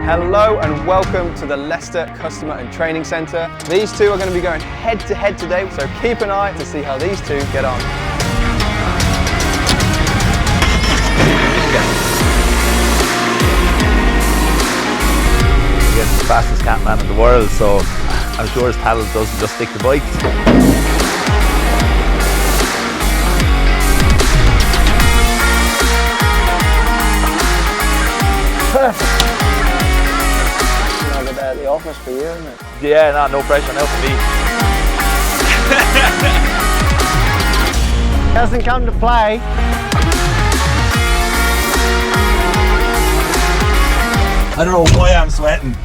Hello and welcome to the Leicester Customer and Training Centre. These two are going to be going head to head today, so keep an eye to see how these two get on. He's the fastest catman in the world, so I'm sure his talent doesn't just stick to bikes. Perfect. I'll get out of the office for you, isn't it? Yeah, no pressure now for me. Doesn't come to play. I don't know why I'm sweating.